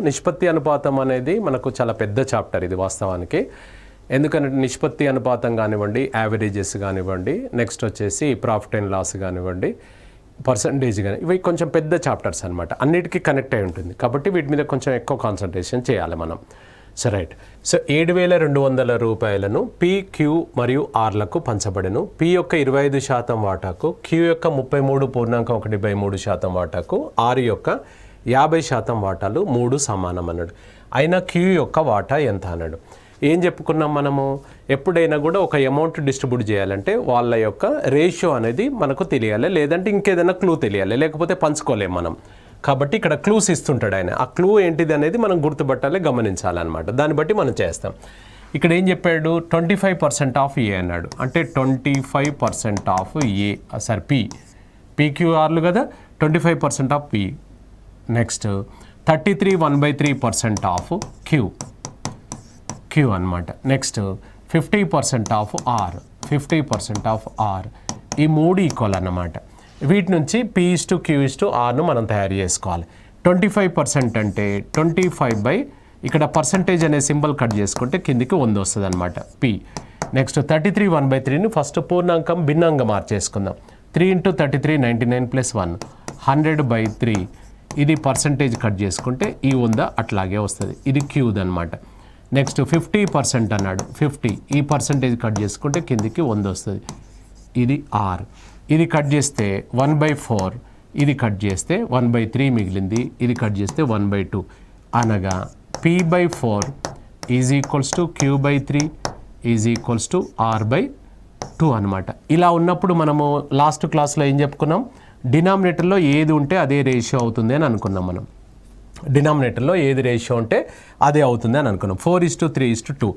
నిష్పత్తి అనుపాతం అనేది మనకు చాలా పెద్ద చాప్టర్ ఇది వాస్తవానికి. ఎందుకంటే నిష్పత్తి అనుపాతం కానివ్వండి, యావరేజెస్ కానివ్వండి, నెక్స్ట్ వచ్చేసి ప్రాఫిట్ అండ్ లాస్ కానివ్వండి, పర్సంటేజ్ కానీ, ఇవి కొంచెం పెద్ద చాప్టర్స్ అనమాట. అన్నిటికీ కనెక్ట్ అయి ఉంటుంది కాబట్టి వీటి మీద కొంచెం ఎక్కువ కాన్సన్ట్రేషన్ చేయాలి మనం. So right. సో 7,200 రూపాయలను పి, క్యూ మరియు ఆర్లకు పంచబడెను. పి యొక్క 25% వాటాకు, క్యూ యొక్క 33.13% వాటాకు, ఆర్ యొక్క 50% వాటాలు 3 సమానం అన్నాడు. అయినా క్యూ యొక్క వాటా ఎంత అన్నాడు. ఏం చెప్పుకున్నాం మనము, ఎప్పుడైనా కూడా ఒక అమౌంట్ డిస్ట్రిబ్యూట్ చేయాలంటే వాళ్ళ యొక్క రేషియో అనేది మనకు తెలియాలి, లేదంటే ఇంకేదైనా క్లూ తెలియాలి, లేకపోతే పంచుకోలేము మనం. కాబట్టి ఇక్కడ క్లూస్ ఇస్తుంటాడు ఆయన. ఆ క్లూ ఏంటిది అనేది మనం గుర్తుపట్టాలి, గమనించాలన్నమాట. దాన్ని బట్టి మనం చేస్తాం. ఇక్కడ ఏం చెప్పాడు, 25% ఆఫ్ ఏ అన్నాడు. అంటే 25% ఆఫ్ ఏ, సారీ పీక్యూఆర్లు కదా, 25% of P. Next 33 1/3% of Q అనమాట. Next 50% of R, 50% of R. ఈ 3 ఈక్వల్ అన్నమాట. వీటి నుంచి P/Q/Rను మనం తయారు చేసుకోవాలి. 25% అంటే 25 ఇక్కడ పర్సంటేజ్ అనే సింబల్ కట్ చేసుకుంటే కిందికి 100 వస్తుంది అనమాట, పి. నెక్స్ట్ 33 1/3ని ఫస్ట్ పూర్ణాంకం భిన్నంగా మార్చేసుకుందాం. 3 × 33 99 + 1 100/3. ఇది పర్సంటేజ్ కట్ చేసుకుంటే ఈ 100 అట్లాగే వస్తుంది. ఇది క్యూది అనమాట. నెక్స్ట్ 50% అన్నాడు, 50. ఈ పర్సంటేజ్ కట్ చేసుకుంటే కిందికి 100 వస్తుంది. ఇది ఆర్. ఇది కట్ చేస్తే 1/4. ఇది కట్ చేస్తే 1/3 మిగిలింది. ఇది కట్ చేస్తే 1/2. అనగా P/4 = Q/3 = R/2 అనమాట. ఇలా ఉన్నప్పుడు మనము లాస్ట్ క్లాస్లో ఏం చెప్పుకున్నాం, డినామినేటర్లో ఏది ఉంటే అదే రేషియో అవుతుంది అని అనుకున్నాం మనం. డినామినేటర్లో ఏది రేషియో ఉంటే అదే అవుతుంది అని అనుకున్నాం. 4:3:2.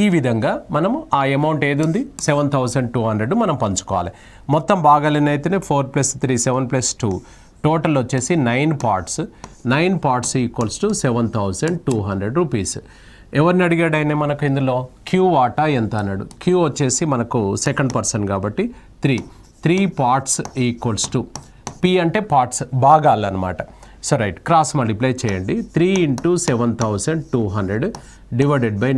ఈ విధంగా మనము ఆ అమౌంట్ ఏది ఉంది 7,200 మనం పంచుకోవాలి. మొత్తం భాగాలు అయితేనే 4 + 3 7 + 2 టోటల్ వచ్చేసి 9 పార్ట్స్. 9 parts = 7,200 rupees. ఎవరిని అడిగాడు ఆయన మనకు ఇందులో, క్యూ వాటా ఎంత అన్నాడు. క్యూ వచ్చేసి మనకు సెకండ్ పర్సన్ కాబట్టి 3 పార్ట్స్ = పి అంటే పార్ట్స్, భాగాలు అనమాట. సో రైట్, క్రాస్ మల్టిప్లై చేయండి. 3 × 7,200 /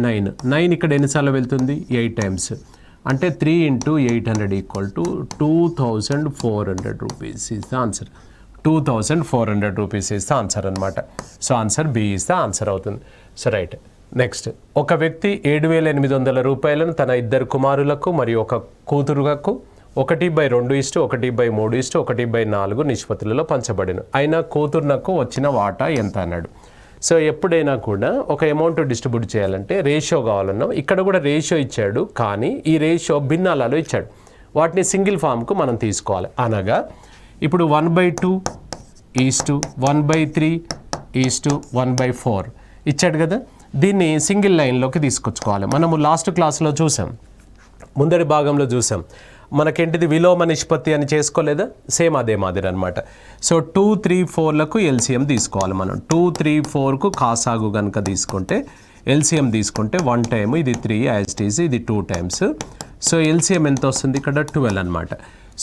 9. 9 ఇక్కడ ఎన్నిసార్లు వెళ్తుంది, 8 టైమ్స్. అంటే 3 × 800 = 2,400 rupees is the answer. 2,400 rupees is the answer అనమాట. So answer B is the answer అవుతుంది. So right. నెక్స్ట్, ఒక వ్యక్తి 7,800 రూపాయలను తన 2 కుమారులకు మరియు 1 కూతురులకు 1/2 1/3 1/4 నిష్పత్తులలో పంచబడిన. అయినా కూతురునకు వచ్చిన వాటా ఎంత అన్నాడు. సో ఎప్పుడైనా కూడా ఒక అమౌంట్ డిస్ట్రిబ్యూట్ చేయాలంటే రేషియో కావాలన్నా, ఇక్కడ కూడా రేషియో ఇచ్చాడు, కానీ ఈ రేషియో భిన్నాలలో ఇచ్చాడు. వాటిని సింగిల్ ఫామ్కు మనం తీసుకోవాలి. అనగా ఇప్పుడు 1/2 1/3 1/4 ఇచ్చాడు కదా, దీన్ని సింగిల్ లైన్లోకి తీసుకొచ్చుకోవాలి. మనము లాస్ట్ క్లాస్లో చూసాం, ముందరి భాగంలో చూసాం, మనకేంటిది విలోమ నిష్పత్తి అని చేసుకోలేదా, సేమ్ అదే మాదిరి అనమాట. సో 2 3 4లకు ఎల్సిఎం తీసుకోవాలి మనం. 2 3 4కు కాసాగు కనుక తీసుకుంటే ఎల్సిఎం తీసుకుంటే 1 టైమ్, ఇది 3 యాజ్ ఇట్ ఈజ్, ఇది 2 టైమ్స్. సో ఎల్సిఎం ఎంత వస్తుంది ఇక్కడ 12 అనమాట.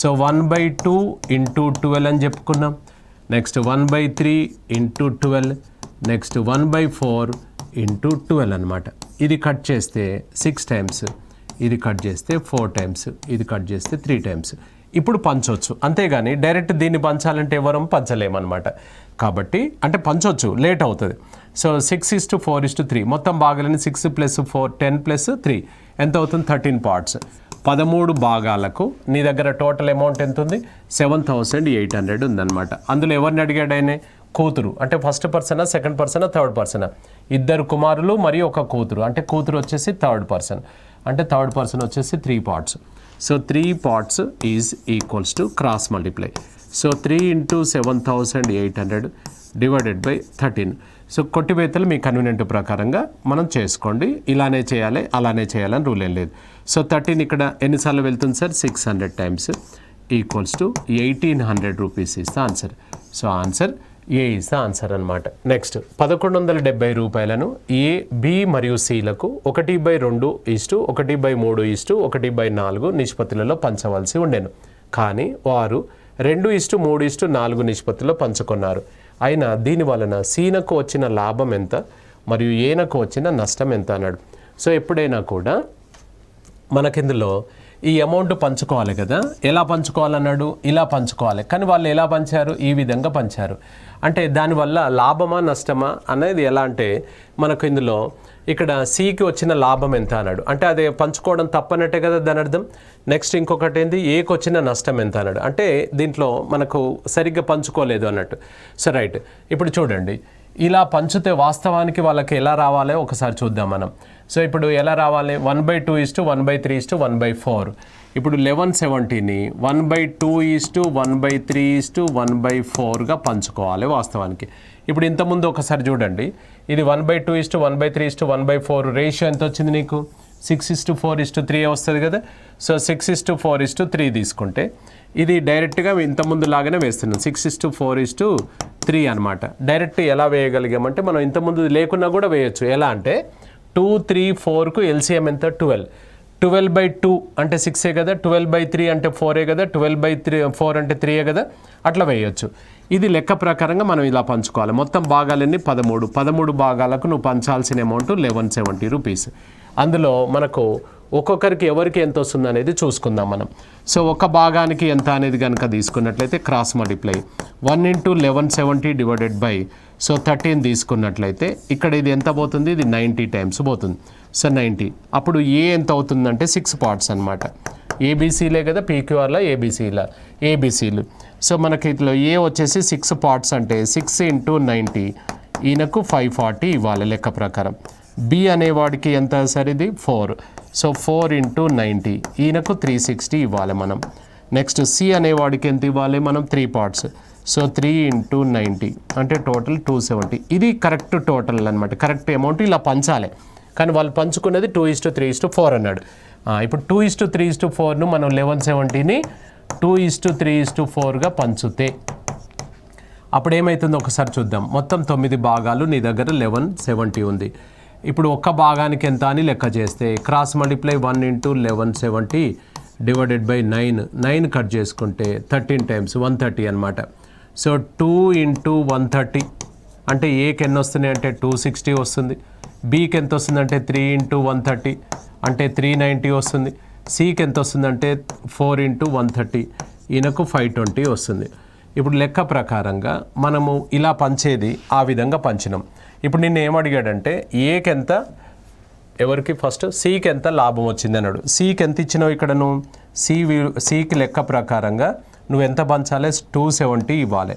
సో 1/2 × 12 అని చెప్పుకున్నాం. నెక్స్ట్ 1/3 × 12, నెక్స్ట్ 1/4 × 12 అనమాట. ఇది కట్ చేస్తే 6 టైమ్స్, ఇది కట్ చేస్తే 4 టైమ్స్, ఇది కట్ చేస్తే 3 టైమ్స్. ఇప్పుడు పంచవచ్చు, అంతేగాని డైరెక్ట్ దీన్ని పంచాలంటే ఎవరం పంచలేమన్నమాట. కాబట్టి అంటే పంచవచ్చు, లేట్ అవుతుంది. సో 6:4:3 మొత్తం భాగాలని 6 + 4 10 + 3 ఎంత అవుతుంది, 13 పార్ట్స్. 13 భాగాలకు నీ దగ్గర టోటల్ అమౌంట్ ఎంత ఉంది, 7,800 ఉందన్నమాట. అందులో ఎవరిని అడిగాడు ఆయన, కూతురు. అంటే ఫస్ట్ పర్సనా, సెకండ్ పర్సనా, థర్డ్ పర్సనా, 2 కుమారులు మరియు 1 కూతురు. అంటే కూతురు వచ్చేసి థర్డ్ పర్సన్, అంటే థర్డ్ పర్సన్ వచ్చేసి 3 parts. So 3 parts is = cross multiply. So 3 × 7,800 / 13. So కొట్టివేతలు మీ కన్వీనియంట్ ప్రకారంగా మనం చేసుకోండి. ఇలానే చేయాలి, అలానే చేయాలని రూల్ ఏం లేదు. సో 13 ఇక్కడ ఎన్నిసార్లు వెళ్తుంది sir, 600 times = 1,800 rupees is the answer. So answer A is the answer అనమాట. నెక్స్ట్ 1,170 రూపాయలను ఏ, బి మరియు సిలకు 1/2 1/3 1/4 నిష్పత్తులలో పంచవలసి ఉండెను. కానీ వారు 2:3:4 నిష్పత్తిలో పంచుకున్నారు. అయినా దీని వలన సీనకు వచ్చిన లాభం ఎంత మరియు ఏనకు వచ్చిన నష్టం ఎంత అన్నాడు. సో ఎప్పుడైనా కూడా మనకిందులో ఈ అమౌంట్ పంచుకోవాలి కదా, ఎలా పంచుకోవాలన్నాడు, ఇలా పంచుకోవాలి. కానీ వాళ్ళు ఎలా పంచారు, ఈ విధంగా పంచారు. అంటే దానివల్ల లాభమా నష్టమా అనేది ఎలా అంటే మనకు ఇందులో ఇక్కడ సికి వచ్చిన లాభం ఎంత అన్నాడు, అంటే అదే పంచుకోవడం తప్పనట్టే కదా దాని అర్థం. నెక్స్ట్ ఇంకొకటి ఏంది, ఏకి వచ్చిన నష్టం ఎంత అన్నాడు, అంటే దీంట్లో మనకు సరిగ్గా పంచుకోలేదు అన్నట్టు. సో రైట్, ఇప్పుడు చూడండి ఇలా పంచితే వాస్తవానికి వాళ్ళకి ఎలా రావాలో ఒకసారి చూద్దాం మనం. సో ఇప్పుడు ఎలా రావాలి, 1/2:1/3:1/4. ఇప్పుడు 1170ని 1/2:1/3:1/4గా పంచుకోవాలి వాస్తవానికి. ఇప్పుడు ఇంతకుముందు ఒకసారి చూడండి, ఇది 1/2:1/3:1/4 రేషియో ఎంత వచ్చింది నీకు, 6:4:3 వస్తుంది కదా. సో 6:4:3 తీసుకుంటే ఇది డైరెక్ట్గా ఇంతకుముందు లాగానే వేస్తున్నాం, 6:4:3 అనమాట. డైరెక్ట్ ఎలా వేయగలిగామంటే మనం ఇంతకుముందు లేకున్నా కూడా వేయచ్చు. ఎలా అంటే 2, 3, 4కు ఎల్సిఎం ఎంత, 12. 12/2 అంటే 6ఏ కదా, 12/3 అంటే 4ఏ కదా, 12/4 అంటే 3ఏ కదా, అట్లా వేయచ్చు. ఇది లెక్క ప్రకారంగా మనం ఇలా పంచుకోవాలి. మొత్తం భాగాలన్నీ 13 భాగాలకు నువ్వు పంచాల్సిన అమౌంట్ 1170 రూపీస్. అందులో మనకు ఒక్కొక్కరికి ఎవరికి ఎంత వస్తుంది అనేది చూసుకుందాం మనం. సో ఒక భాగానికి ఎంత అనేది కనుక తీసుకున్నట్లయితే క్రాస్ మల్టిప్లై 1 × 1170 డివైడెడ్ బై 13 తీసుకున్నట్లయితే ఇక్కడ ఇది ఎంత పోతుంది, ఇది 90 టైమ్స్ పోతుంది. సో 90, అప్పుడు ఏ ఎంత అవుతుందంటే 6 పార్ట్స్ అనమాట. ఏబీసీలే కదా, పీక్యూఆర్లో ఏబీసీలు. సో మనకి ఇట్లా ఏ వచ్చేసి 6 పార్ట్స్ అంటే 6 × 90, ఈయనకు 540 ఇవ్వాలి లెక్క ప్రకారం. బి అనేవాడికి ఎంత సార్, ఇది 4. సో 4 × 90, ఈయనకు 360 ఇవ్వాలి మనం. నెక్స్ట్ సి అనేవాడికి ఎంత ఇవ్వాలి మనం, 3 పార్ట్స్. సో 3 × 90 అంటే టోటల్ 270. ఇది కరెక్ట్ టోటల్ అనమాట, కరెక్ట్ అమౌంట్ ఇలా పంచాలి. కానీ వాళ్ళు పంచుకున్నది 2:3:4 అన్నాడు. ఇప్పుడు 2:3:4ను మనం 1170ని 2:3:4గా పంచుతే అప్పుడు ఏమవుతుందో ఒకసారి చూద్దాం. మొత్తం 9 భాగాలు, నీ దగ్గర 1170 ఉంది. ఇప్పుడు ఒక్క భాగానికి ఎంత అని లెక్క చేస్తే cross multiply 1 × 1170 divided by 9 cut చేసుకుంటే 13 టైమ్స్ 130 అనమాట. సో 2 × 130 అంటే ఏకి ఎన్ని వస్తున్నాయి అంటే 260 వస్తుంది. బీకి ఎంత వస్తుంది అంటే 3 × 130 అంటే 390 వస్తుంది. సికి ఎంత వస్తుంది అంటే 4 × 130, ఈయనకు 520 వస్తుంది. ఇప్పుడు లెక్క ప్రకారంగా మనము ఇలా పంచేది ఆ విధంగా పంచినాం. ఇప్పుడు నిన్ను ఏమడిగాడంటే ఏకి ఎంత, ఎవరికి ఫస్ట్ సికి ఎంత లాభం వచ్చింది అన్నాడు. సికి ఎంత ఇచ్చినావు ఇక్కడ నువ్వు, సికి లెక్క ప్రకారంగా నువ్వు ఎంత పంచాలి, 270 ఇవ్వాలి.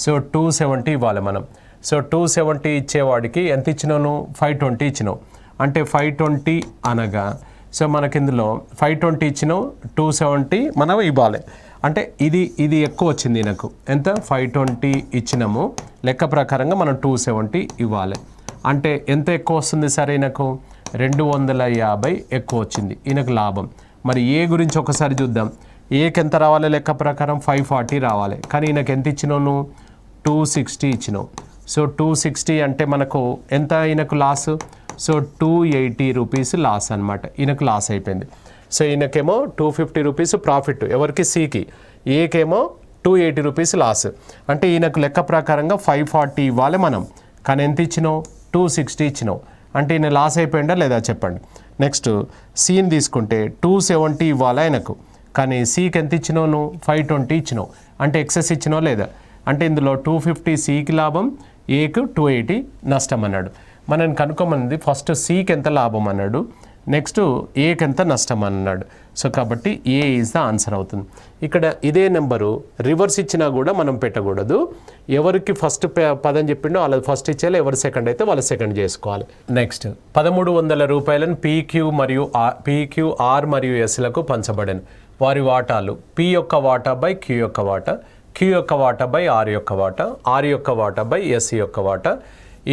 సో 270 ఇవ్వాలి మనం. సో 270 ఇచ్చేవాడికి ఎంత ఇచ్చినావు నువ్వు, 520 ఇచ్చినావు. అంటే 520 అనగా సో మనకి ఇందులో 520 ఇచ్చినావు, 270 మనం ఇవ్వాలి. అంటే ఇది ఎక్కువ వచ్చింది నాకు, ఎంత 520 ఇచ్చినాము, లెక్క ప్రకారంగా మనం 270 ఇవ్వాలి. అంటే ఎంత ఎక్కువ వస్తుంది సరే, నాకు 250 ఎక్కువ వచ్చింది ఈయనకు లాభం. మరి ఏ గురించి ఒకసారి చూద్దాం. ఏకి ఎంత రావాలి లెక్క ప్రకారం 540 రావాలి. కానీ ఈయనకు ఎంత ఇచ్చినావు నువ్వు, 260 ఇచ్చినావు. సో 260 అంటే మనకు ఎంత ఈయనకు లాస్, సో 280 రూపీస్ లాస్ అనమాట. ఈయనకు లాస్ అయిపోయింది. సో ఈయనకేమో 250 రూపీస్ ప్రాఫిట్, ఎవరికి సికి. ఏకేమో 280 రూపీస్ లాస్. అంటే ఈయనకు లెక్క ప్రకారంగా 540 ఇవ్వాలి మనం. కానీ ఎంత ఇచ్చినావు, 260 ఇచ్చినావు. అంటే ఈయన లాస్ అయిపోయిందా లేదా చెప్పండి. నెక్స్ట్ సిని తీసుకుంటే 270 ఇవ్వాలి ఆయనకు. కానీ సికి ఎంత ఇచ్చినావు నువ్వు, 520 ఇచ్చినావు. అంటే ఎక్సెస్ ఇచ్చినావు లేదా. అంటే ఇందులో 250 సికి లాభం, ఏకు 280 నష్టం అన్నాడు. మనం కనుక్కోమన్నది ఫస్ట్ సికి ఎంత లాభం అన్నాడు, నెక్స్ట్ ఏకి ఎంత నష్టం అన్నాడు. సో కాబట్టి ఏ ఈజ్ ద ఆన్సర్ అవుతుంది. ఇక్కడ ఇదే నెంబరు రివర్స్ ఇచ్చినా కూడా మనం పెట్టకూడదు. ఎవరికి ఫస్ట్ పదం చెప్పిండో వాళ్ళది ఫస్ట్ ఇచ్చేయాలి, ఎవరు సెకండ్ అయితే వాళ్ళు సెకండ్ చేసుకోవాలి. నెక్స్ట్ 1300 రూపాయలను PQR మరియు ఎస్లకు పంచబడను. వారి వాటాలు P యొక్క వాటా బై Q యొక్క వాటా, Q యొక్క వాటా బై R యొక్క వాటా, R యొక్క వాటా బై S యొక్క వాటా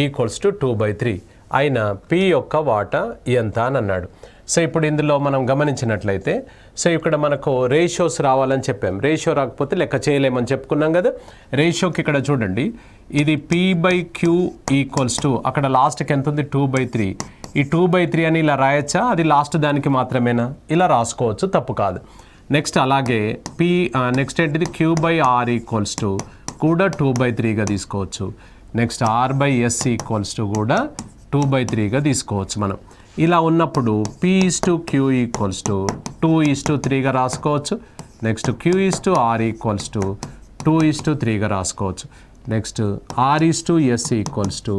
ఈక్వల్స్ టు 2/3 అయిన P యొక్క వాటా ఎంత అని అన్నాడు. సో ఇప్పుడు ఇందులో మనం గమనించినట్లయితే సో ఇక్కడ మనకు రేషియోస్ రావాలని చెప్పాం. రేషియో రాకపోతే లెక్క చేయలేమని చెప్పుకున్నాం కదా. రేషియోకి ఇక్కడ చూడండి, ఇది P/Q ఈక్వల్స్ టు అక్కడ లాస్ట్కి ఎంత ఉంది 2/3. ఈ 2/3 అని ఇలా రాయొచ్చా, అది లాస్ట్ దానికి మాత్రమేనా, ఇలా రాసుకోవచ్చు, తప్పు కాదు. నెక్స్ట్ అలాగే నెక్స్ట్ ఏంటిది Q/R ఈక్వల్స్ టు కూడా 2/3గా తీసుకోవచ్చు. నెక్స్ట్ R/S ఈక్వల్స్ టు కూడా 2/3గా తీసుకోవచ్చు మనం. ఇలా ఉన్నప్పుడు P/Q ఈక్వల్స్ టు 2:3గా రాసుకోవచ్చు. నెక్స్ట్ Q/R ఈక్వల్స్ టు 2:3గా రాసుకోవచ్చు. నెక్స్ట్ R/S ఈక్వల్స్ టు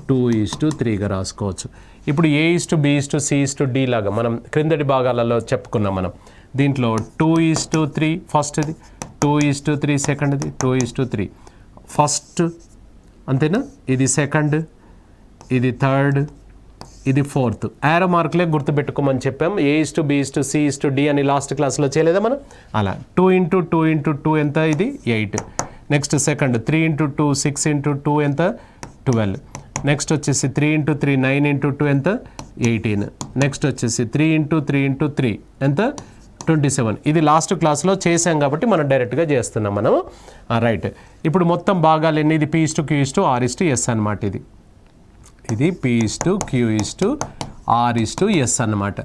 2:3గా రాసుకోవచ్చు. ఇప్పుడు A/B/C/D లాగా మనం క్రిందటి భాగాలలో చెప్పుకున్నాం మనం. దీంట్లో 2:3 ఫస్ట్ది, 2:3 సెకండ్ది, 2:3 ఫస్ట్ అంతేనా. ఇది సెకండ్, ఇది థర్డ్, ఇది ఫోర్త్. యారో మార్కులే గుర్తుపెట్టుకోమని చెప్పాం. A/B/C/D అని లాస్ట్ క్లాస్లో చేయలేదా మనం. అలా 2 × 2 × 2 ఎంత, ఇది 8. నెక్స్ట్ సెకండ్ 3 × 2 6 × 2 ఎంత, 12. నెక్స్ట్ వచ్చేసి 3 × 3 9 × 2 ఎంత, 18. నెక్స్ట్ వచ్చేసి 3 × 3 × 3 ఎంత, 27. ఇది లాస్ట్ క్లాస్లో చేసాం కాబట్టి మనం డైరెక్ట్గా చేస్తున్నాం మనం. రైట్. ఇప్పుడు మొత్తం భాగాలు ఎన్ని, ఇది P/Q/R/S అనమాట. ఇది P/Q/R/S అన్నమాట.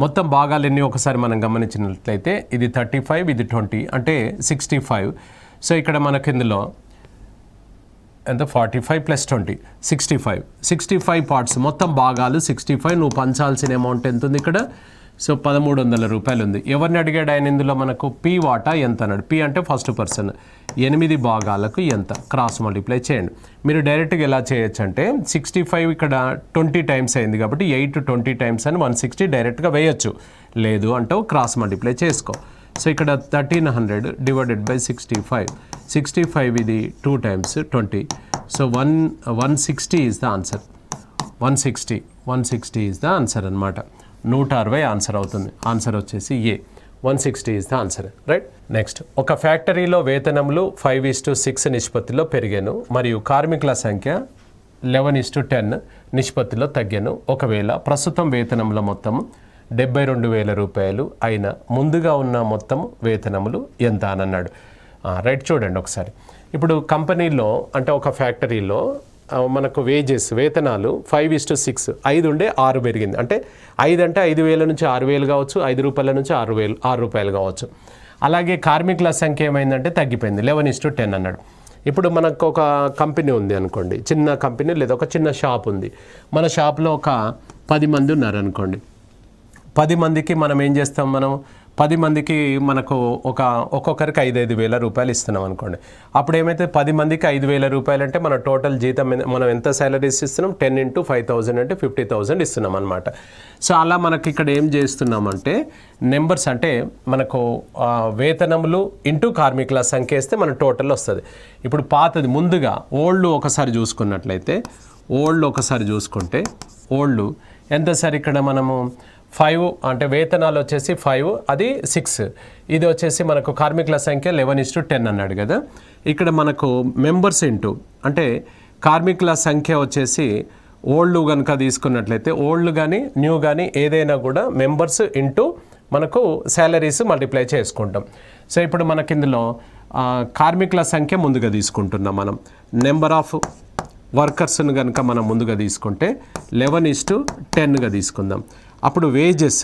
మొత్తం భాగాలు ఎన్ని ఒకసారి మనం గమనించినట్లయితే ఇది 35, ఇది 20 అంటే 65. సో ఇక్కడ మనకి ఇందులో ఎంత 45 + 20 65 పార్ట్స్, మొత్తం భాగాలు 65. నువ్వు పంచాల్సిన అమౌంట్ ఎంత ఉంది ఇక్కడ, సో 1,300 రూపాయలు ఉంది. ఎవరిని అడిగాడు ఆయన ఇందులో మనకు, P వాటా ఎంత అన్నాడు. P అంటే ఫస్ట్ పర్సన్. 8 భాగాలకు ఎంత, క్రాస్ మల్టిప్లై చేయండి. మీరు డైరెక్ట్గా ఎలా చేయొచ్చు అంటే 65 ఇక్కడ 20 టైమ్స్ అయింది కాబట్టి 8 20 టైమ్స్ అని 160 డైరెక్ట్గా వేయచ్చు. లేదు అంటే క్రాస్ మల్టిప్లై చేసుకో. సో ఇక్కడ 1300 డివైడెడ్ బై 65 ఇది 2 times 20. So 160 is the answer. 160 is the answer అనమాట. 160 ఆన్సర్ అవుతుంది. ఆన్సర్ వచ్చేసి ఏ, 160 is the answer. Right. Next, ఒక ఫ్యాక్టరీలో వేతనములు 5:6 నిష్పత్తిలో పెరిగాను మరియు కార్మికుల సంఖ్య 11:10 నిష్పత్తిలో తగ్గాను. ఒకవేళ ప్రస్తుతం వేతనముల మొత్తం 72,000 రూపాయలు అయిన ముందుగా ఉన్న మొత్తం వేతనములు ఎంత అని అన్నాడు. రైట్. చూడండి ఒకసారి. ఇప్పుడు కంపెనీలో అంటే ఒక ఫ్యాక్టరీలో మనకు వేతనాలు 5:6, 5 ఉండే 6 పెరిగింది. అంటే 5 అంటే 5,000 నుంచి 6,000 కావచ్చు, 5 రూపాయల నుంచి 6 రూపాయలు కావచ్చు. అలాగే కార్మికుల సంఖ్య ఏమైందంటే తగ్గిపోయింది, 11:10 అన్నాడు. ఇప్పుడు మనకు ఒక కంపెనీ ఉంది అనుకోండి, చిన్న కంపెనీ లేదా ఒక చిన్న షాప్ ఉంది. మన షాప్లో ఒక 10 మంది ఉన్నారు అనుకోండి. 10 మందికి మనం ఏం చేస్తాం, మనం 10 మందికి మనకు ఒక్కొక్కరికి 5,000 రూపాయలు ఇస్తున్నాం అనుకోండి. అప్పుడు ఏమైతే 10 మందికి 5,000 రూపాయలు అంటే మన టోటల్ జీతం మనం ఎంత సాలరీస్ ఇస్తున్నాం, 10 × 5,000 అంటే 50,000 ఇస్తున్నాం అనమాట. సో అలా మనకి ఇక్కడ ఏం చేస్తున్నామంటే నెంబర్స్ అంటే మనకు వేతనములు ఇంటూ కార్మికుల సంఖ్య వేస్తే మన టోటల్ వస్తుంది. ఇప్పుడు పాతది ముందుగా ఓల్డ్ ఒకసారి చూసుకున్నట్లయితే, ఓల్డ్ ఎంత సార్, ఇక్కడ మనము 5 అంటే వేతనాలు వచ్చేసి 5, అది 6. ఇది వచ్చేసి మనకు కార్మికుల సంఖ్య 11:10 అన్నాడు కదా. ఇక్కడ మనకు మెంబర్స్ ఇంటూ అంటే కార్మికుల సంఖ్య వచ్చేసి ఓల్డ్ కనుక తీసుకున్నట్లయితే, ఓల్డ్ కానీ న్యూ కానీ ఏదైనా కూడా మెంబర్స్ ఇంటూ మనకు శాలరీస్ మల్టిప్లై చేసుకుంటాం. సో ఇప్పుడు మనకి ఇందులో కార్మికుల సంఖ్య ముందుగా తీసుకుంటున్నాం మనం. నెంబర్ ఆఫ్ వర్కర్స్ను కనుక మనం ముందుగా తీసుకుంటే 11:10గా తీసుకుందాం. అప్పుడు వేజెస్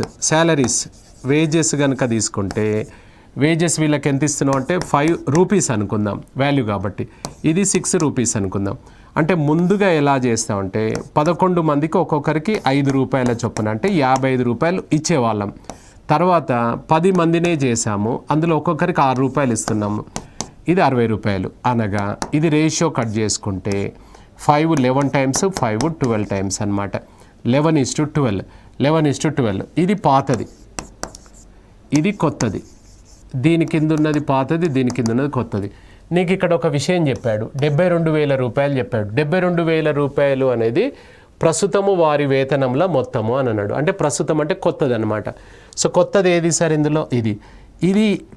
కనుక తీసుకుంటే వేజెస్ వీళ్ళకి ఎంత ఇస్తున్నాం అంటే 5 రూపీస్ అనుకుందాం వాల్యూ కాబట్టి, ఇది 6 రూపీస్ అనుకుందాం. అంటే ముందుగా ఎలా చేస్తామంటే 11 మందికి ఒక్కొక్కరికి 5 రూపాయల చొప్పున అంటే 55 రూపాయలు ఇచ్చేవాళ్ళం. తర్వాత 10 మందినే చేసాము, అందులో ఒక్కొక్కరికి 6 రూపాయలు ఇస్తున్నాము, ఇది 60 రూపాయలు. అనగా ఇది రేషియో కట్ చేసుకుంటే 5 11 టైమ్స్ 5 12 టైమ్స్ అనమాట. 11:12. ఇది పాతది, ఇది కొత్తది. దీని కింద ఉన్నది పాతది, దీని కింద ఉన్నది కొత్తది. నీకు ఇక్కడ ఒక విషయం చెప్పాడు, 72,000 రూపాయలు చెప్పాడు. 72,000 రూపాయలు అనేది ప్రస్తుతము వారి వేతనంలో మొత్తము అని అన్నాడు. అంటే ప్రస్తుతం అంటే కొత్తది అనమాట. సో కొత్తది ఏది సార్ ఇందులో, ఇది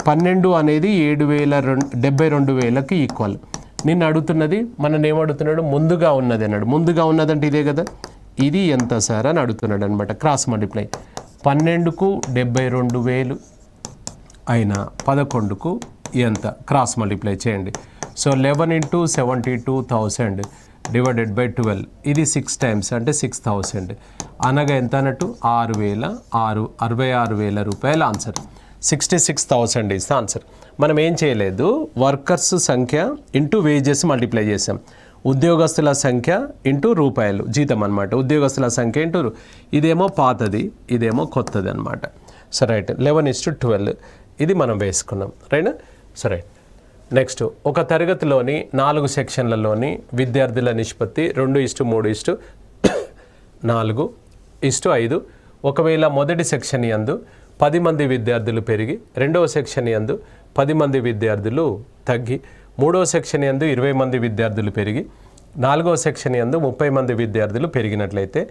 12 అనేది 72,000కి ఈక్వల్. నిన్ను అడుగుతున్నది, మనని ఏమడుగుతున్నాడు, ముందుగా ఉన్నది అన్నాడు. ముందుగా ఉన్నదంటే ఇదే కదా, ఇది ఎంత సార్ అని అడుగుతున్నాడు అనమాట. క్రాస్ మల్టిప్లై 12కు 72,000 అయినా 11కు ఎంత, క్రాస్ మల్టిప్లై చేయండి. సో 11 × 72,000 డివైడెడ్ బై 12, ఇది 6 టైమ్స్ అంటే 6,000 అనగా ఎంత అన్నట్టు 66,000 రూపాయల ఆన్సర్. 66,000 is the answer. మనం ఏం చేయలేదు, వర్కర్స్ సంఖ్య ఇంటూ వేజెస్ మల్టిప్లై చేసాం. ఉద్యోగస్తుల సంఖ్య ఇంటూ రూపాయలు జీతం అనమాట. ఉద్యోగస్తుల సంఖ్య ఇంటూ ఇదేమో పాతది, ఇదేమో కొత్తది అనమాట. సో రైట్, 11:12 ఇది మనం వేసుకున్నాం. రైట్. So right. నెక్స్ట్, ఒక తరగతిలోని 4 సెక్షన్లలోని విద్యార్థుల నిష్పత్తి 2:3:4:5. ఒకవేళ మొదటి సెక్షన్ యందు 10 మంది విద్యార్థులు పెరిగి, రెండవ సెక్షన్ యందు 10 మంది విద్యార్థులు తగ్గి, మూడవ సెక్షన్ యందు 20 మంది విద్యార్థులు పెరిగి, నాలుగవ సెక్షన్ యందు 30 మంది విద్యార్థులు పెరిగినట్లయితే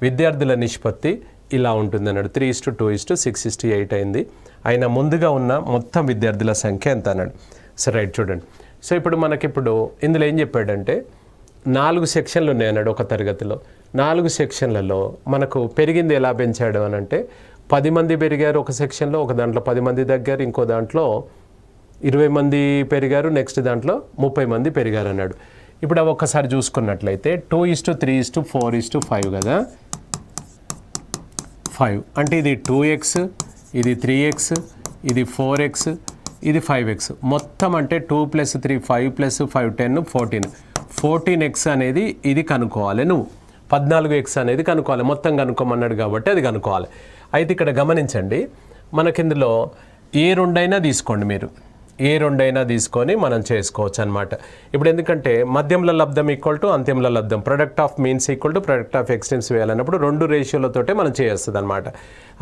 విద్యార్థుల నిష్పత్తి ఇలా ఉంటుంది అన్నాడు. 3:2:6:8 అయింది. ఆయన ముందుగా ఉన్న మొత్తం విద్యార్థుల సంఖ్య ఎంత అన్నాడు. సో రైట్, చూడండి. సో ఇప్పుడు మనకిప్పుడు ఇందులో ఏం చెప్పాడంటే 4 సెక్షన్లు ఉన్నాయన్నాడు ఒక తరగతిలో. 4 సెక్షన్లలో మనకు పెరిగింది ఎలా పెంచాడు అని అంటే 10 మంది పెరిగారు ఒక సెక్షన్లో, ఒక దాంట్లో 10 మంది తగ్గారు, ఇంకో దాంట్లో 20 మంది పెరిగారు, నెక్స్ట్ దాంట్లో 30 మంది పెరిగారు అన్నాడు. ఇప్పుడు అవి ఒక్కసారి చూసుకున్నట్లయితే 2:3:4:5 కదా. 5 అంటే ఇది 2x, ఇది 3x, ఇది 4x, ఇది 5x. మొత్తం అంటే 2 + 3 5 + 5 10 14. 14x అనేది ఇది కనుక్కోవాలి. నువ్వు 14x అనేది కనుక్కోవాలి. మొత్తం కనుక్కోమన్నాడు కాబట్టి అది కనుక్కోవాలి. అయితే ఇక్కడ గమనించండి, మనకిందులో ఏ రెండైనా తీసుకోండి, మీరు ఏ రెండైనా తీసుకొని మనం చేసుకోవచ్చు అనమాట. ఇప్పుడు ఎందుకంటే మధ్యంలో లబ్ధం ఈక్వల్ టు అంత్యంలో లబ్ధం, product of means equal to product of extremes వేయాలన్నప్పుడు 2 రేషియోలతోటే మనం చేస్తుంది అనమాట.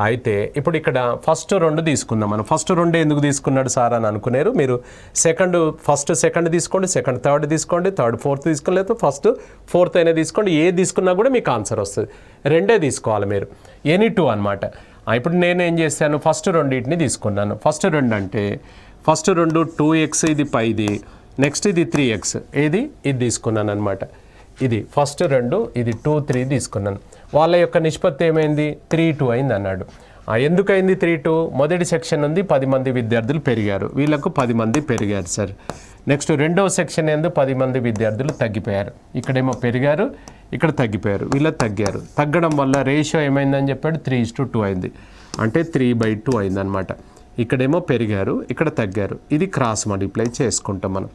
అయితే ఇప్పుడు ఇక్కడ ఫస్ట్ 2 తీసుకుందాం మనం. ఫస్ట్ 2 ఎందుకు తీసుకున్నాడు సార్ అని అనుకున్నారు మీరు. ఫస్ట్ సెకండ్ తీసుకోండి, సెకండ్ థర్డ్ తీసుకోండి, థర్డ్ ఫోర్త్ తీసుకోండి, లేదా ఫస్ట్ ఫోర్త్ అయినా తీసుకోండి. ఏ తీసుకున్నా కూడా మీకు ఆన్సర్ వస్తుంది. 2 తీసుకోవాలి మీరు, ఎనీ 2 అనమాట. ఇప్పుడు నేను ఏం చేశాను, ఫస్ట్ 2 తీసుకున్నాను. ఫస్ట్ 2 అంటే ఫస్ట్ 2 2x, ఇది పైది, నెక్స్ట్ ఇది 3x, ఇది తీసుకున్నాను అనమాట. ఇది ఫస్ట్ 2, ఇది 2 3 తీసుకున్నాను. వాళ్ళ యొక్క నిష్పత్తి ఏమైంది, 3:2 అయింది అన్నాడు. ఎందుకైంది 3:2? మొదటి సెక్షన్ ఉంది 10 మంది విద్యార్థులు పెరిగారు, వీళ్ళకు 10 మంది పెరిగారు సార్. నెక్స్ట్ రెండవ సెక్షన్ ఎందు 10 మంది విద్యార్థులు తగ్గిపోయారు. ఇక్కడేమో పెరిగారు, ఇక్కడ తగ్గిపోయారు, వీళ్ళ తగ్గారు. తగ్గడం వల్ల రేషియో ఏమైందని చెప్పాడు, 3:2 అయింది. అంటే 3/2 అయింది అనమాట. ఇక్కడేమో పెరిగారు, ఇక్కడ తగ్గారు. ఇది క్రాస్ మల్టిప్లై చేసుకుంటాం మనం.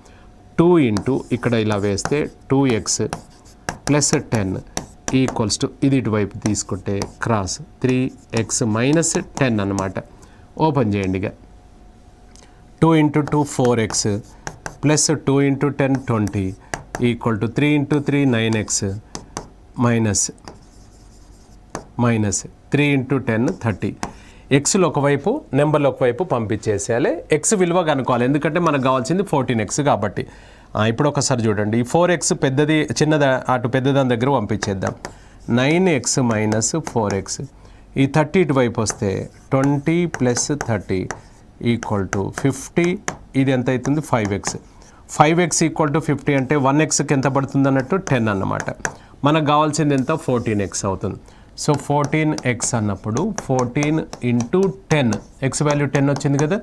2 ఇంటూ ఇక్కడ ఇలా వేస్తే 2x + 10 ఈక్వల్స్ టు ఇది ఇటువైపు తీసుకుంటే క్రాస్ 3x - 10 అనమాట. ఓపెన్ చేయండి. ఇక 2 × 2 4x + 2 × 10 20 equal to 3 × 3 9x minus 3 × 10 30. ఎక్స్లో ఒకవైపు, నెంబర్లు ఒకవైపు పంపించేసేయాలి. ఎక్స్ విలువ కనుక్కోవాలి, ఎందుకంటే మనకు కావాల్సింది 14x కాబట్టి. ఇప్పుడు ఒకసారి చూడండి, ఈ 4x పెద్దది చిన్నది అటు పెద్దదాని దగ్గర పంపించేద్దాం. 9x - 4x, ఈ 30 ఇటువైపు వస్తే 20 + 30 ఈక్వల్ టు 50. ఇది ఎంత అవుతుంది, 5x. 5x = 50 అంటే 1xకి ఎంత పడుతుంది అన్నట్టు 10 అన్నమాట. మనకు కావాల్సింది ఎంత, 14x అవుతుంది. సో 14x అన్నప్పుడు 14 × 10, x వాల్యూ 10 వచ్చింది కదా.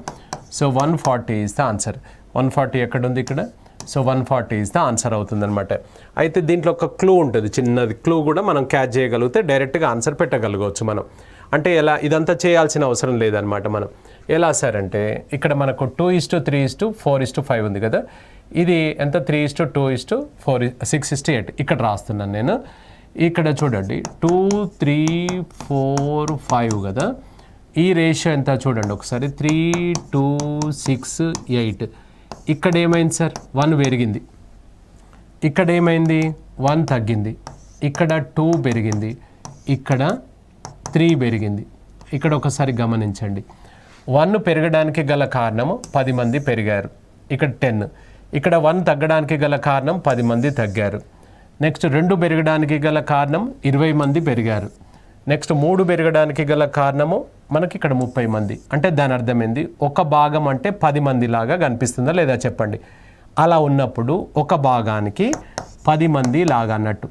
So 140 is the answer. 140 ఎక్కడ ఉంది, ఇక్కడ. సో 140 ఈజ్ ద ఆన్సర్ అవుతుందన్నమాట. అయితే దీంట్లో ఒక క్లూ ఉంటుంది, చిన్నది క్లూ కూడా మనం క్యాచ్ చేయగలిగితే డైరెక్ట్గా ఆన్సర్ పెట్టగలగవచ్చు మనం. అంటే ఎలా, ఇదంతా చేయాల్సిన అవసరం లేదనమాట మనం. ఎలా సార్ అంటే ఇక్కడ మనకు 2:3:4:5 ఉంది కదా. ఇది ఎంత, 3:2:4 6:8 ఇక్కడ రాస్తున్నాను నేను. ఇక్కడ చూడండి 2 3 4 5 కదా. ఈ రేషియో ఎంత చూడండి ఒకసారి, 3 2 6 8. ఇక్కడ ఏమైంది సార్, 1 పెరిగింది. ఇక్కడ ఏమైంది, 1 తగ్గింది. ఇక్కడ 2 పెరిగింది, ఇక్కడ 3 పెరిగింది. ఇక్కడ ఒకసారి గమనించండి, 1 పెరగడానికి గల కారణము 10 మంది పెరిగారు, ఇక్కడ 10. ఇక్కడ 1 తగ్గడానికి గల కారణం 10 మంది తగ్గారు. నెక్స్ట్ 2 పెరగడానికి గల కారణం 20 మంది పెరిగారు. నెక్స్ట్ 3 పెరగడానికి గల కారణము మనకి ఇక్కడ 30 మంది. అంటే దాని అర్థం ఏంది, ఒక భాగం అంటే 10 మంది లాగా కనిపిస్తుందా లేదా చెప్పండి. అలా ఉన్నప్పుడు ఒక భాగానికి 10 మంది లాగా అన్నట్టు.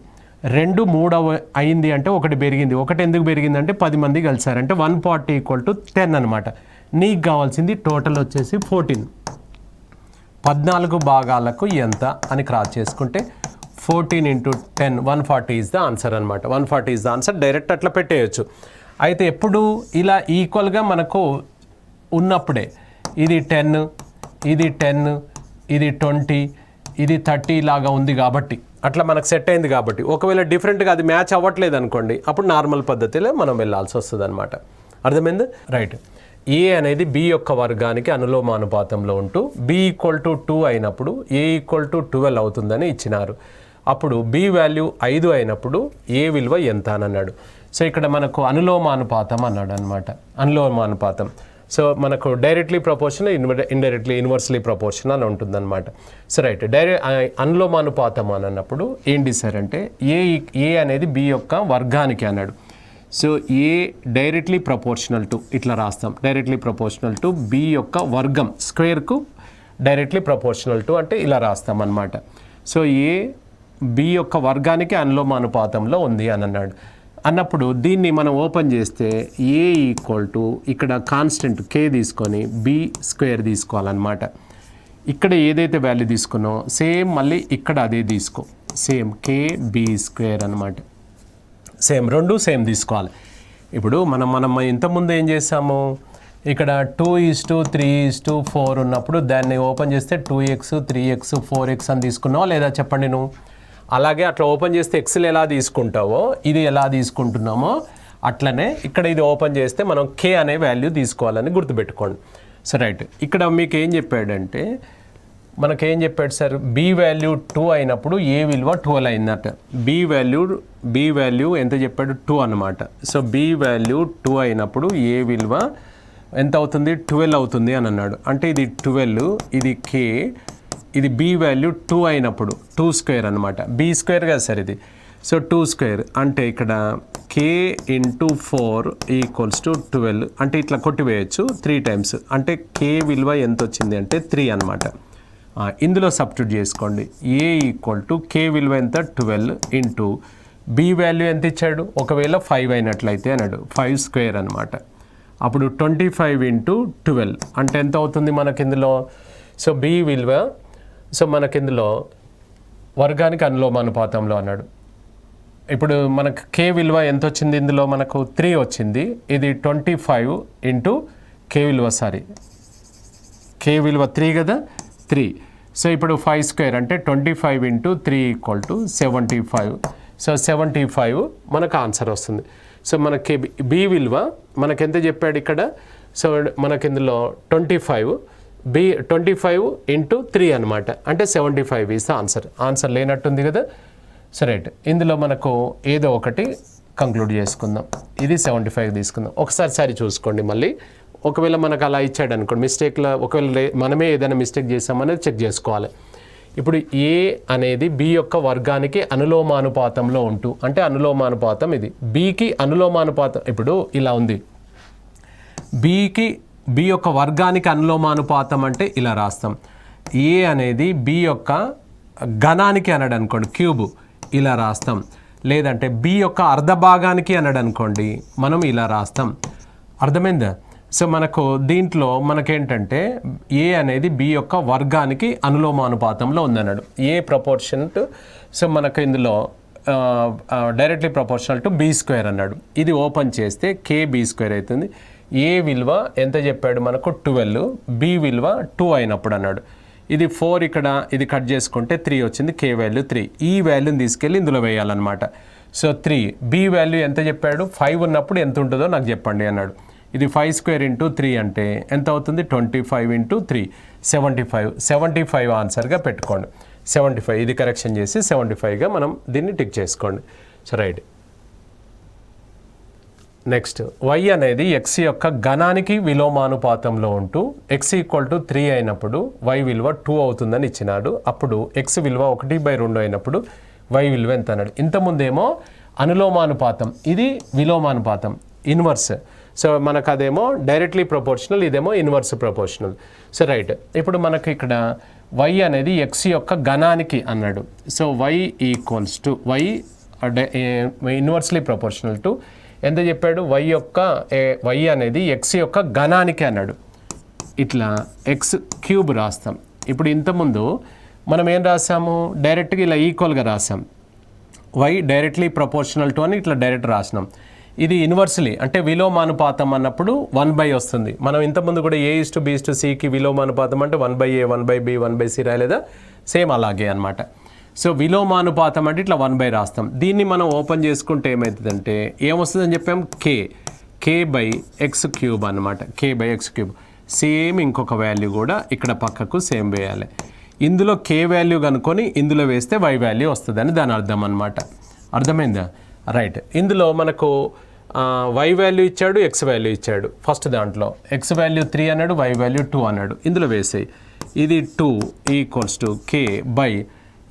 2 3 అయింది అంటే 1 పెరిగింది. 1 ఎందుకు పెరిగింది అంటే 10 మంది కలిసారంటే 140 = 10 అనమాట. నీకు కావాల్సింది టోటల్ వచ్చేసి 14. 14 భాగాలకు ఎంత అని క్రాస్ చేసుకుంటే 14 × 10 140 ఈజ్ ద ఆన్సర్ అనమాట. 140 ఈజ్ ద ఆన్సర్. డైరెక్ట్ అట్లా పెట్టేయచ్చు. అయితే ఎప్పుడు ఇలా ఈక్వల్గా మనకు ఉన్నప్పుడే ఇది 10 ఇది 10 ఇది 20 ఇది 30 లాగా ఉంది కాబట్టి అట్లా మనకు సెట్ అయింది కాబట్టి ఒకవేళ డిఫరెంట్గా అది మ్యాచ్ అవ్వట్లేదు అనుకోండి అప్పుడు నార్మల్ పద్ధతిలో మనం వెళ్ళాల్సి వస్తుంది అనమాట. అర్థమైంది రైట్. ఏ అనేది బి యొక్క వర్గానికి అనులోమానుపాతంలో ఉంటూ బి ఈక్వల్ టు 2 అయినప్పుడు ఏ ఈక్వల్ టు 12 అవుతుందని ఇచ్చినారు. అప్పుడు బి వాల్యూ 5 అయినప్పుడు ఏ విలువ ఎంత అని అన్నాడు. సో ఇక్కడ మనకు అనులోమానుపాతం అన్నాడు అనమాట. అనులోమానుపాతం సో మనకు directly proportional indirectly inversely proportional ఉంటుందన్నమాట. సో రైట్ అనులోమానుపాతం అని అన్నప్పుడు ఏంటి సార్ అంటే ఏ అనేది బి యొక్క వర్గానికి అన్నాడు. So A directly proportional to ఇట్లా రాస్తాం, డైరెక్ట్లీ ప్రపోర్షనల్ టు బి యొక్క వర్గం స్క్వేర్కు డైరెక్ట్లీ ప్రపోర్షనల్ టు అంటే ఇలా రాస్తాం అన్నమాట. సో ఏ బి యొక్క వర్గానికి అనులోమానుపాతంలో ఉంది అని అన్నాడు. అన్నప్పుడు దీన్ని మనం ఓపెన్ చేస్తే ఏ ఈక్వల్ టు ఇక్కడ కాన్స్టెంట్ కే తీసుకొని బి స్క్వేర్ తీసుకోవాలన్నమాట. ఇక్కడ ఏదైతే వాల్యూ తీసుకున్నామో సేమ్ మళ్ళీ ఇక్కడ అదే తీసుకో, సేమ్ కే బి స్క్వేర్ అనమాట. సేమ్ రెండు సేమ్ తీసుకోవాలి. ఇప్పుడు మనం ఇంతకుముందు ఏం చేసాము, ఇక్కడ 2:3:4 ఉన్నప్పుడు దాన్ని ఓపెన్ చేస్తే 2x 3x 4x అని తీసుకున్నావా లేదా చెప్పండి నువ్వు. అలాగే అట్లా ఓపెన్ చేస్తే ఎక్స్లు ఎలా తీసుకుంటావో ఇది ఎలా తీసుకుంటున్నామో అట్లనే ఇక్కడ ఇది ఓపెన్ చేస్తే మనం కే అనే వాల్యూ తీసుకోవాలని గుర్తుపెట్టుకోండి. సో రైట్ ఇక్కడ మీకు ఏం చెప్పాడంటే మనకేం చెప్పాడు సార్, బి వాల్యూ 2 అయినప్పుడు ఏ విలువ 12 అయిందట. బి వాల్యూ ఎంత చెప్పాడు 2 అనమాట. సో బి వాల్యూ 2 అయినప్పుడు ఏ విలువ ఎంత అవుతుంది 12 అవుతుంది అని అన్నాడు. అంటే ఇది 12 ఇది కే, ఇది బి వాల్యూ 2 అయినప్పుడు 2 స్క్వేర్ అనమాట. బి స్క్వేర్ కదా సార్ ఇది. సో 2 స్క్వేర్ అంటే ఇక్కడ కే ఇంటూ 4 ఈక్వల్స్ టు 12 అంటే ఇట్లా కొట్టివేయచ్చు 3 టైమ్స్. అంటే కే విలువ ఎంత వచ్చింది అంటే 3 అనమాట. ఇందులో సబ్స్టిట్యూట్ చేసుకోండి. ఏ ఈక్వల్ టు కే విలువ ఎంత 12 ఇంటూ బి వాల్యూ ఎంత ఇచ్చాడు, ఒకవేళ 5 అయినట్లయితే అన్నాడు 5 స్క్వేర్ అనమాట. అప్పుడు 25 ఇంటూ 12 అంటే ఎంత అవుతుంది మనకి ఇందులో. సో బి విలువ సో మనకి ఇందులో వర్గానికి అనులోమానుపాతంలో అన్నాడు. ఇప్పుడు మనకు కే విలువ ఎంత వచ్చింది ఇందులో మనకు 3 వచ్చింది. ఇది 25 ఇంటూ కే విలువ కే విలువ 3 కదా 3. సో ఇప్పుడు 5 స్క్వేర్ అంటే 25 ఇంటూ 3 ఈక్వల్ టు 75. సో 75 మనకు ఆన్సర్ వస్తుంది. సో మనకి బి విలువ మనకి ఎంత చెప్పాడు ఇక్కడ. సో మనకి ఇందులో 25 ఇంటూ 3 అనమాట. అంటే 75 ఈస్ ఆన్సర్ లేనట్టుంది కదా. సరే ఇందులో మనకు ఏదో ఒకటి కంక్లూడ్ చేసుకుందాం. ఇది 75 తీసుకుందాం. ఒకసారి చూసుకోండి మళ్ళీ. ఒకవేళ మనకు అలా ఇచ్చాడు అనుకోండి మిస్టేక్లో, ఒకవేళ మనమే ఏదైనా మిస్టేక్ చేసామనేది చెక్ చేసుకోవాలి. ఇప్పుడు ఏ అనేది బి యొక్క వర్గానికి అనులోమానుపాతంలో ఉంటూ అంటే అనులోమానుపాతం ఇది బికి అనులోమానుపాతం. ఇప్పుడు ఇలా ఉంది, బి యొక్క వర్గానికి అనులోమానుపాతం అంటే ఇలా రాస్తాం. ఏ అనేది బి యొక్క ఘనానికి అన్నాడు అనుకోండి క్యూబ్ ఇలా రాస్తాం. లేదంటే బి యొక్క అర్ధ భాగానికి అన్నాడు అనుకోండి మనం ఇలా రాస్తాం. అర్థమైందా. సో మనకు దీంట్లో మనకేంటంటే ఏ అనేది బి యొక్క వర్గానికి అనులోమానుపాతంలో ఉందన్నాడు. ఏ ప్రపోర్షన్ టు సో మనకు ఇందులో directly proportional to be square అన్నాడు. ఇది ఓపెన్ చేస్తే కే బి స్క్వేర్ అవుతుంది. ఏ విలువ ఎంత చెప్పాడు మనకు 12, బి విలువ 2 అయినప్పుడు అన్నాడు. ఇది 4 ఇక్కడ ఇది కట్ చేసుకుంటే 3 వచ్చింది, కే వాల్యూ 3. ఈ వాల్యూని తీసుకెళ్ళి ఇందులో వేయాలన్నమాట. సో 3 బి వాల్యూ ఎంత చెప్పాడు 5 ఉన్నప్పుడు ఎంత ఉంటుందో నాకు చెప్పండి అన్నాడు. ఇది 5 స్క్వేర్ ఇంటూ 3 అంటే ఎంత అవుతుంది 25 ఇంటూ 3 75 ఆన్సర్గా పెట్టుకోండి. 75 ఇది కరెక్షన్ చేసి 75గా మనం దీన్ని టిక్ చేసుకోండి. సో రైట్ నెక్స్ట్ y అనేది x యొక్క ఘనానికి విలోమానుపాతంలో ఉంటూ x ఈక్వల్ టు 3 అయినప్పుడు y విలువ 2 అవుతుందని ఇచ్చినాడు. అప్పుడు x విలువ 1/2 అయినప్పుడు y విలువ ఎంత అన్నాడు. ఇంతకుముందేమో అనులోమానుపాతం, ఇది విలోమానుపాతం ఇన్వర్స్. సో మనకు అదేమో డైరెక్ట్లీ ప్రపోర్షనల్, ఇదేమో ఇన్వర్స్ ప్రపోర్షనల్. సో రైట్ ఇప్పుడు మనకు ఇక్కడ y అనేది x యొక్క ఘనానికి అన్నాడు. So y equals to y inversely proportional to ఎంత చెప్పాడు y అనేది x యొక్క ఘనానికి అన్నాడు. ఇట్లా x క్యూబ్ రాస్తాం. ఇప్పుడు ఇంతకుముందు మనం ఏం రాసాము డైరెక్ట్గా ఇలా ఈక్వల్గా రాసాం. y డైరెక్ట్లీ ప్రపోర్షనల్ టు అని ఇట్లా డైరెక్ట్ రాసినాం. ఇది ఇన్వర్స్లీ అంటే విలోమానుపాతం అన్నప్పుడు 1/, వస్తుంది. మనం ఇంతకుముందు కూడా A:B:Cకి విలోమానుపాతం అంటే 1/A 1/B 1/C రాయలేదా, సేమ్ అలాగే అనమాట. సో విలోమానుపాతం అంటే ఇట్లా 1/, రాస్తాం. దీన్ని మనం ఓపెన్ చేసుకుంటే ఏమవుతుందంటే ఏమొస్తుందని చెప్పాం, k/x³ అనమాట, k/x³. సేమ్ ఇంకొక వాల్యూ కూడా ఇక్కడ పక్కకు సేమ్ వేయాలి. ఇందులో k వాల్యూ కనుక్కొని ఇందులో వేస్తే y వాల్యూ వస్తుందని దాని అర్థం అనమాట. అర్థమైందా? రైట్. ఇందులో మనకు y వాల్యూ ఇచ్చాడు, x వాల్యూ ఇచ్చాడు. ఫస్ట్ దాంట్లో x వాల్యూ 3 అన్నాడు, y వాల్యూ 2 అన్నాడు. ఇందులో వేసేయి. ఇది 2 = k/,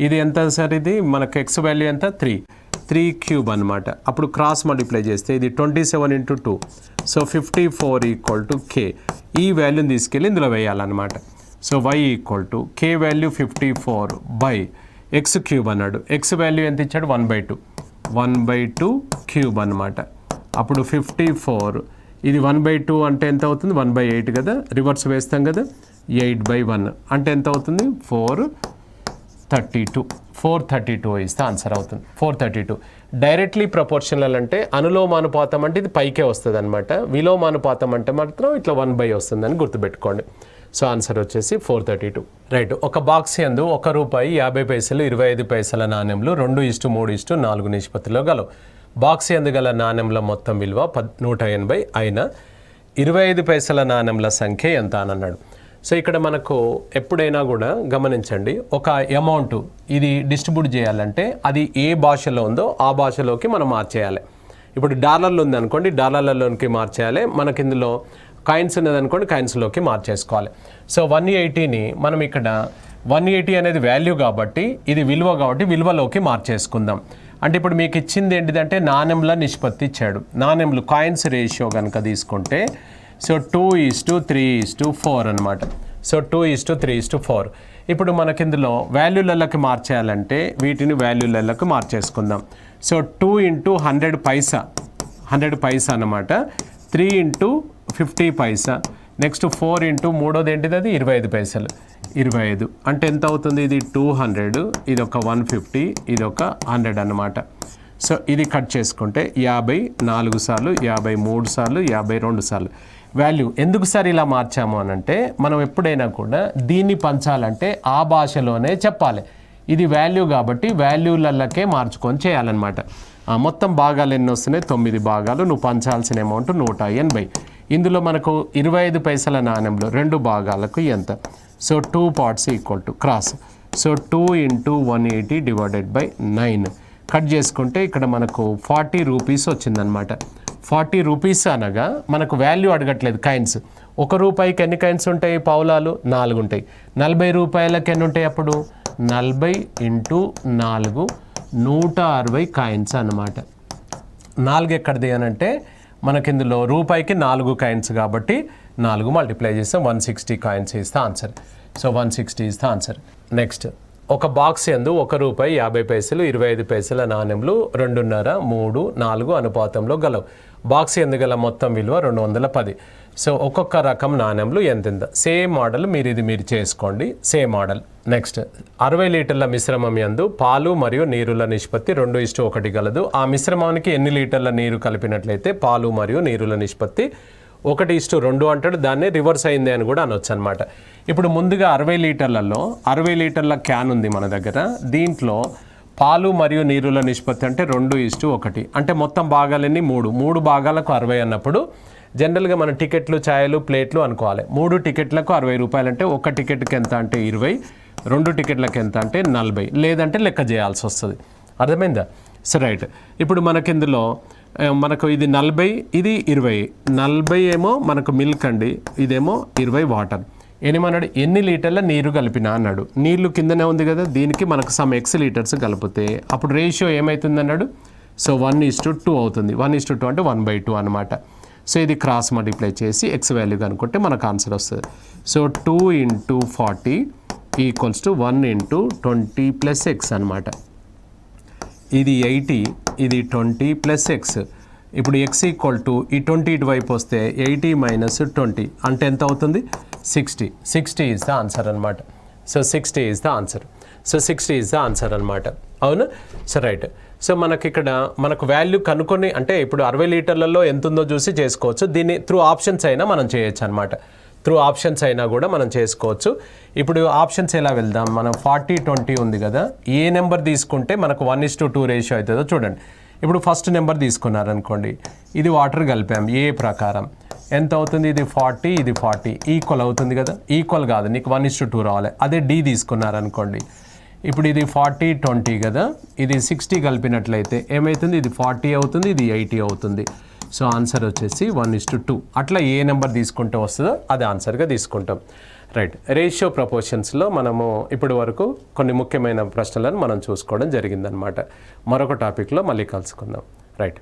ఇది ఎంత సార్, ఇది మనకు x వాల్యూ ఎంత 3³ అనమాట. అప్పుడు క్రాస్ మల్టిప్లై చేస్తే ఇది 27 × 2, సో 54 = k. ఈ వాల్యూని తీసుకెళ్ళి ఇందులో వేయాలన్నమాట. So y = k value 54/x³ అన్నాడు. x వాల్యూ ఎంత ఇచ్చాడు, 1/2³ అనమాట. అప్పుడు 54, ఇది 1/2 అంటే ఎంత అవుతుంది, 1/8 కదా, రివర్స్ వేస్తాం కదా, 8/1 అంటే ఎంత అవుతుంది, 432 ఇస్తే ఆన్సర్ అవుతుంది. 432 డైరెక్ట్లీ ప్రపోర్షనల్ అంటే అనులోమానుపాతం అంటే ఇది పైకే వస్తుంది అనమాట. విలోమానుపాతం అంటే మాత్రం ఇట్లా 1/, వస్తుందని గుర్తుపెట్టుకోండి. సో ఆన్సర్ వచ్చేసి 432. రైట్. ఒక బాక్స్ యందు ₹1, 50 25 పైసల నాణ్యంలు 2:3:4 నిష్పత్తిలో గలవు. బాక్స్ యందు గల నాణ్యంల మొత్తం విలువ 180 అయిన 25 పైసల నాణ్యంల సంఖ్య ఎంత అని అన్నాడు. సో ఇక్కడ మనకు ఎప్పుడైనా కూడా గమనించండి, ఒక అమౌంట్ ఇది డిస్ట్రిబ్యూట్ చేయాలంటే అది ఏ భాషలో ఉందో ఆ భాషలోకి మనం మార్చేయాలి. ఇప్పుడు డాలర్లు ఉందనుకోండి, డాలర్లలోకి మార్చేయాలి. మనకి ఇందులో కాయిన్స్ ఉన్నదనుకోండి, కాయిన్స్లోకి మార్చేసుకోవాలి. సో 180ని మనం ఇక్కడ 180 అనేది వాల్యూ కాబట్టి ఇది విలువ కాబట్టి విలువలోకి మార్చేసుకుందాం. అంటే ఇప్పుడు మీకు ఇచ్చింది ఏంటిదంటే నాణ్యంల నిష్పత్తి ఇచ్చాడు. నాణ్యంలు కాయిన్స్ రేషియో కనుక తీసుకుంటే సో 2:3:4 అనమాట. సో 2:3:4. ఇప్పుడు మనకి ఇందులో వాల్యూలలోకి మార్చేయాలంటే వీటిని వాల్యూలలోకి మార్చేసుకుందాం. సో 2 × 100 పైసా, 100 పైసా అనమాట. 3 × 50 పైసా. నెక్స్ట్ 4 × మూడోది ఏంటిది, అది 25 పైసలు. 25 అంటే ఎంత అవుతుంది, ఇది 200, ఇది ఒక 150, ఇది ఒక 100 అనమాట. సో ఇది కట్ చేసుకుంటే 54 సార్లు, 53 సార్లు, 52 సార్లు. వాల్యూ ఎందుకు సార్ ఇలా మార్చాము అని అంటే మనం ఎప్పుడైనా కూడా దీన్ని పంచాలంటే ఆ భాషలోనే చెప్పాలి. ఇది వాల్యూ కాబట్టి వాల్యూలకే మార్చుకొని చేయాలన్నమాట. మొత్తం భాగాలు ఎన్ని వస్తున్నాయి, 9 భాగాలు. నువ్వు పంచాల్సిన అమౌంట్ 180. ఇందులో మనకు 25 పైసల నాణ్యంలో 2 భాగాలకు ఎంత, so 2 parts = cross. So 2 × 180 / 9 cut చేసుకుంటే ఇక్కడ మనకు 40 రూపీస్ వచ్చిందనమాట. 40 రూపీస్ అనగా మనకు వాల్యూ అడగట్లేదు, కాయిన్స్. ₹1 ఎన్ని కాయిన్స్ ఉంటాయి, పావులాలు 4 ఉంటాయి. 40 రూపాయలకి ఎన్ని ఉంటాయి, అప్పుడు 40 × 4 160 కాయిన్స్ అనమాట. 4 ఎక్కడిది అని అంటే మనకి ఇందులో రూపాయికి 4 కాయిన్స్ కాబట్టి 4 మల్టిప్లై చేస్తే 160 కాయిన్స్ ఇస్తే ఆన్సర్. సో 160 ఇస్తే ఆన్సర్. నెక్స్ట్, ఒక బాక్స్ యందు ₹1, 50 25 పైసల నాణ్యంలు 2.5, 3, 4 అనుపాతంలో గలవు. బాక్స్ యందు గల మొత్తం విలువ 210. సో ఒక్కొక్క రకం నాణ్యంలు ఎంతెంత. సేమ్ మోడల్ మీరు చేసుకోండి, సేమ్ మోడల్. నెక్స్ట్, 60 లీటర్ల మిశ్రమం యందు పాలు మరియు నీరుల నిష్పత్తి 2:1 గలదు. ఆ మిశ్రమానికి ఎన్ని లీటర్ల నీరు కలిపినట్లయితే పాలు మరియు నీరుల నిష్పత్తి 1:2 అంటాడు. దాన్ని రివర్స్ అయింది అని కూడా అనొచ్చు అనమాట. ఇప్పుడు ముందుగా 60 లీటర్లలో 60 లీటర్ల క్యాన్ ఉంది మన దగ్గర. దీంట్లో పాలు మరియు నీరుల నిష్పత్తి అంటే 2:1. అంటే మొత్తం భాగాలన్నీ 3 భాగాలకు 60 అన్నప్పుడు జనరల్గా మన టికెట్లు, ఛాయలు, ప్లేట్లు అనుకోవాలి. 3 టికెట్లకు ₹60 అంటే ఒక టికెట్కి ఎంత అంటే 20, 2 టికెట్లకు ఎంత అంటే 40, లేదంటే లెక్క చేయాల్సి వస్తుంది. అర్థమైందా? So right. ఇప్పుడు మనకి ఇందులో మనకు ఇది 40, ఇది 20. 40 ఏమో మనకు మిల్క్ అండి, ఇదేమో 20 వాటర్. ఏమన్నాడు, ఎన్ని లీటర్ల నీరు కలిపినా అన్నాడు. నీళ్లు కిందనే ఉంది కదా, దీనికి మనకు సమ్ X లీటర్స్ కలిపితే అప్పుడు రేషియో ఏమవుతుంది అన్నాడు. సో 1:2 అవుతుంది. 1:2 అంటే 1/2 అనమాట. సో ఇది క్రాస్ మల్టిప్లై చేసి X వాల్యూ కనుక్కుంటే మనకు ఆన్సర్ వస్తుంది. సో 2 × 40 = 1 × 20 + X అనమాట. ఇది 80, ఇది 20 + X. ఇప్పుడు X = ఈ 20 ఇటువైపు వస్తే 80 - 20 అంటే ఎంత అవుతుంది, 60. 60 ఈజ్ ద ఆన్సర్ అనమాట. So 60 is the answer. So 60 is the answer అనమాట. అవును. So right. సో మనకి ఇక్కడ మనకు వాల్యూ కనుక్కొని అంటే ఇప్పుడు 60 లీటర్లలో ఎంత ఉందో చూసి చేసుకోవచ్చు. దీన్ని త్రూ ఆప్షన్స్ అయినా మనం చేయొచ్చు అనమాట. త్రూ ఆప్షన్స్ అయినా కూడా మనం చేసుకోవచ్చు. ఇప్పుడు ఆప్షన్స్ ఎలా వెళ్దాం, మనం 40-20 ఉంది కదా, ఏ నెంబర్ తీసుకుంటే మనకు 1:2 రేషియో అవుతుందో చూడండి. ఇప్పుడు ఫస్ట్ నెంబర్ తీసుకున్నారనుకోండి, ఇది వాటర్ కలిపాం ఏ ప్రకారం ఎంత అవుతుంది, ఇది 40 ఇది 40 ఈక్వల్ అవుతుంది కదా. ఈక్వల్ కాదు, నీకు 1:2 రావాలి. అదే డి తీసుకున్నారనుకోండి, ఇప్పుడు ఇది 40-20 కదా, ఇది 60 కలిపినట్లయితే ఏమవుతుంది, ఇది 40 అవుతుంది, ఇది 80 అవుతుంది. సో ఆన్సర్ వచ్చేసి 1:2. అట్లా ఏ నెంబర్ తీసుకుంటే వస్తుందో అది ఆన్సర్గా తీసుకుంటాం. రైట్. రేషియో ప్రపోర్షన్స్లో మనము ఇప్పటి వరకు కొన్ని ముఖ్యమైన ప్రశ్నలను మనం చూసుకోవడం జరిగిందనమాట. మరొక టాపిక్లో మళ్ళీ కలుసుకుందాం. రైట్.